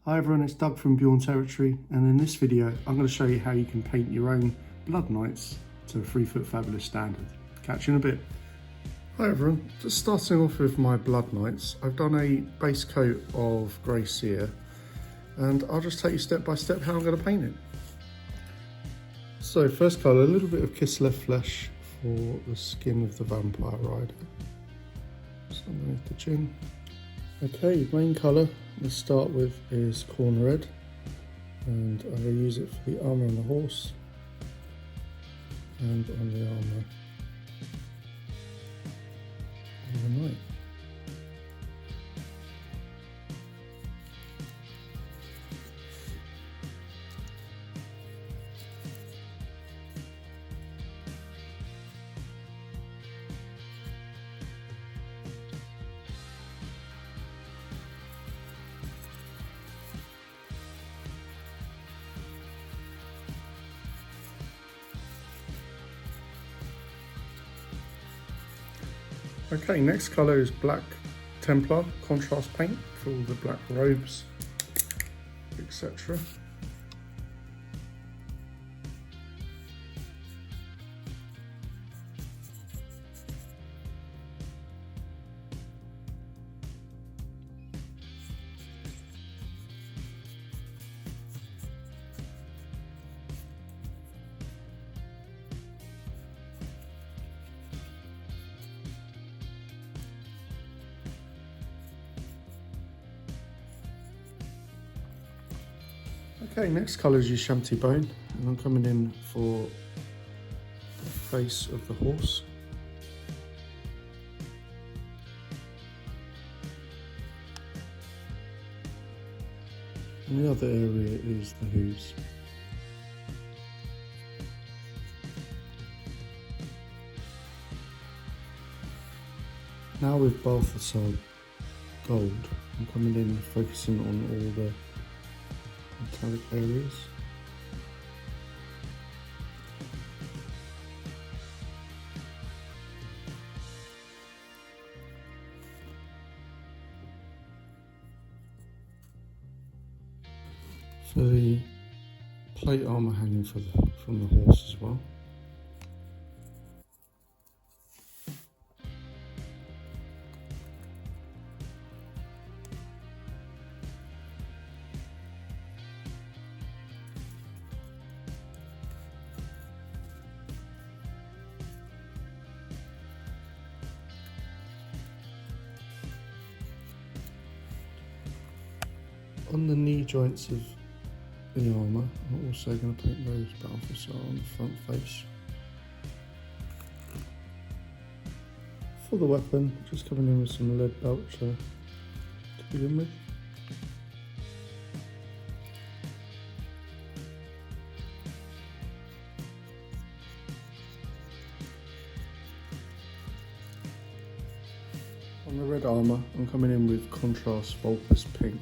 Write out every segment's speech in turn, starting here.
Hi everyone, it's Doug from Bjorn Territory, and in this video I'm going to show you how you can paint your own Blood Knights to a 3 foot fabulous standard. Catch you in a bit. Hi everyone, just starting off with my Blood Knights. I've done a base coat of grey cere, and I'll just take you step by step how I'm going to paint it. So first colour, a little bit of Kislev flesh for the skin of the vampire rider, just underneath the chin. Okay, main colour let's start with is corn red, and I will use it for the armour on the horse and on the armour on the knight. Okay, next colour is Black Templar contrast paint for all the black robes, etc. Okay, next colour is your Shanty Bone, and I'm coming in for the face of the horse. And the other area is the hooves. Now with Balthasar Gold, I'm coming in focusing on all the metallic areas. For the plate armour hanging from the horse as well. On the knee joints of the armour, I'm also going to paint those Balthasar on the front face. For the weapon, just coming in with some lead belcher to begin with. On the red armour, I'm coming in with contrast Vulpus Pink.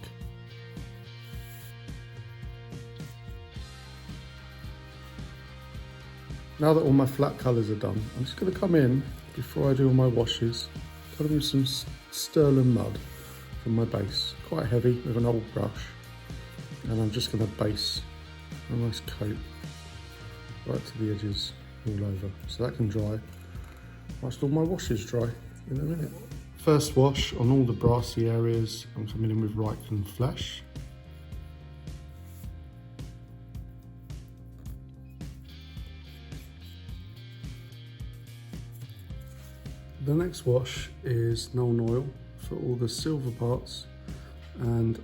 Now that all my flat colours are done, I'm just going to come in, before I do all my washes, cover with some sterling mud from my base. Quite heavy with an old brush. And I'm just going to base a nice coat right to the edges all over. So that can dry whilst all my washes dry in a minute. First wash on all the brassy areas, I'm coming in with Reichland Flesh. The next wash is Nuln Oil for all the silver parts and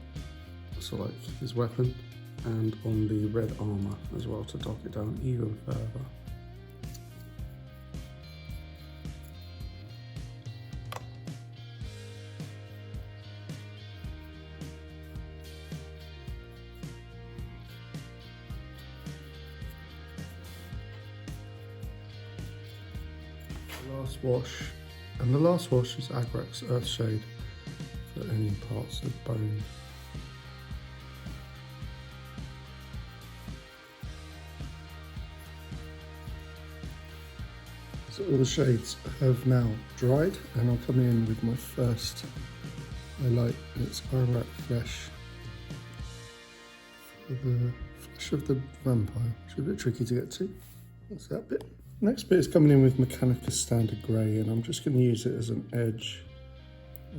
so like his weapon, and on the red armour as well to dark it down even further. Last wash. And the last wash is Agrak's Earthshade for any parts of bone. So all the shades have now dried, and I'll come in with my first highlight. It's Agrak Flesh for the flesh of the vampire, which is a bit tricky to get to. That's that bit. Next bit is coming in with Mechanica Standard Grey, and I'm just going to use it as an edge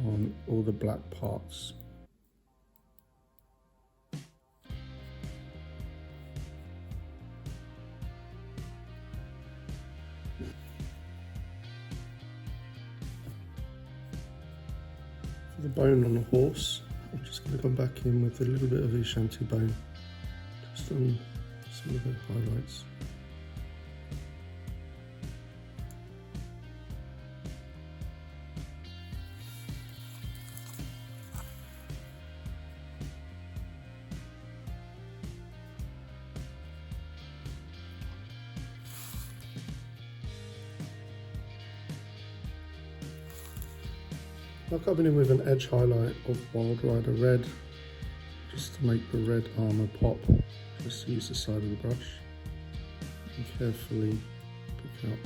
on all the black parts. For the bone on the horse, I'm just going to come back in with a little bit of Ashanti bone, just on some of the highlights. I'm coming in with an edge highlight of Wild Rider Red, just to make the red armour pop. Just use the side of the brush and carefully pick out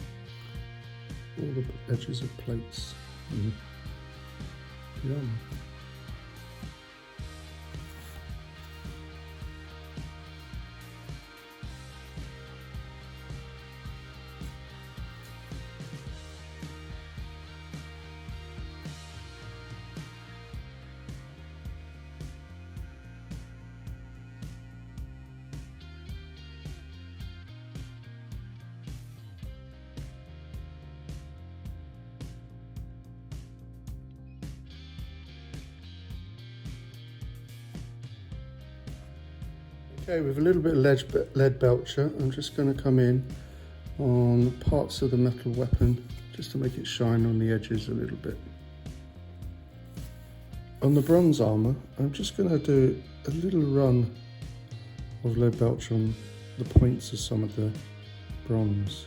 all the edges of plates and the armour. Okay, with a little bit of lead belcher, I'm just going to come in on parts of the metal weapon just to make it shine on the edges a little bit. On the bronze armour, I'm just going to do a little run of lead belcher on the points of some of the bronze,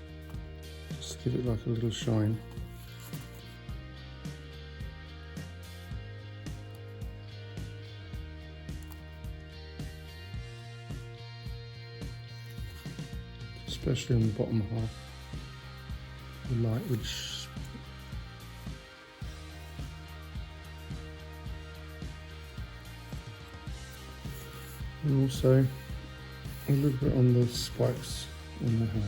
just to give it like a little shine. Especially on the bottom half, the light which and also a little bit on the spikes on the hair,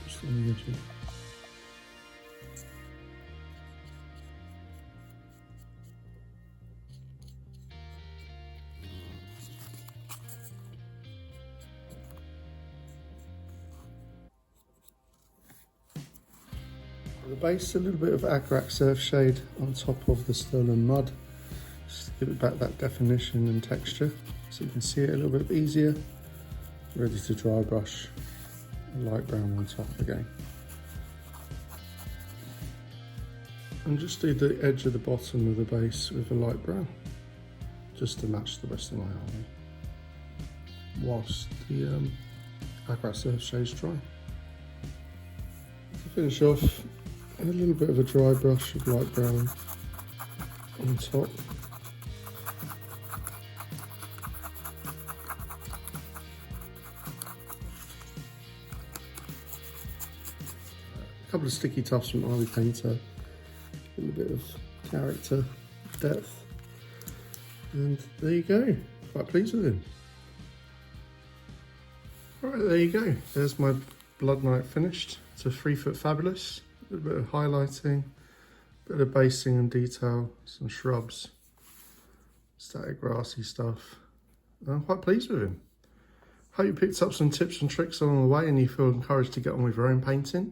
just on the edges. For the base, a little bit of Agrak Surf Shade on top of the Stolen Mud, just to give it back that definition and texture, so you can see it a little bit easier. Ready to dry brush a light brown on top again. And just do the edge of the bottom of the base with a light brown, just to match the rest of my army, whilst the Agrak Surf Shade's dry. To finish off, a little bit of a dry brush of light brown on top. A couple of sticky tufts from Ivy Painter, a little bit of character, depth, and there you go. Quite pleased with him. Alright, there you go. There's my Blood Knight finished. It's a 3 foot fabulous. A little bit of highlighting, a bit of basing and detail, some shrubs, static grassy stuff. I'm quite pleased with him. Hope you picked up some tips and tricks along the way and you feel encouraged to get on with your own painting.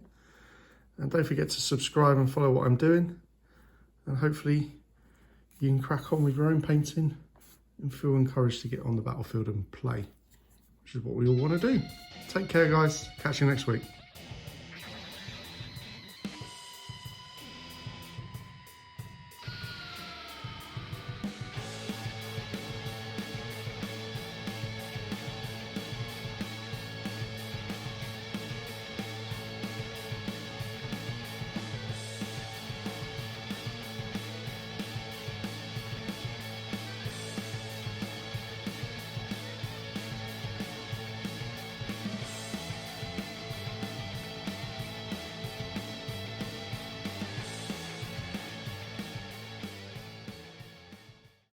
And don't forget to subscribe and follow what I'm doing. And hopefully you can crack on with your own painting and feel encouraged to get on the battlefield and play, which is what we all want to do. Take care, guys. Catch you next week.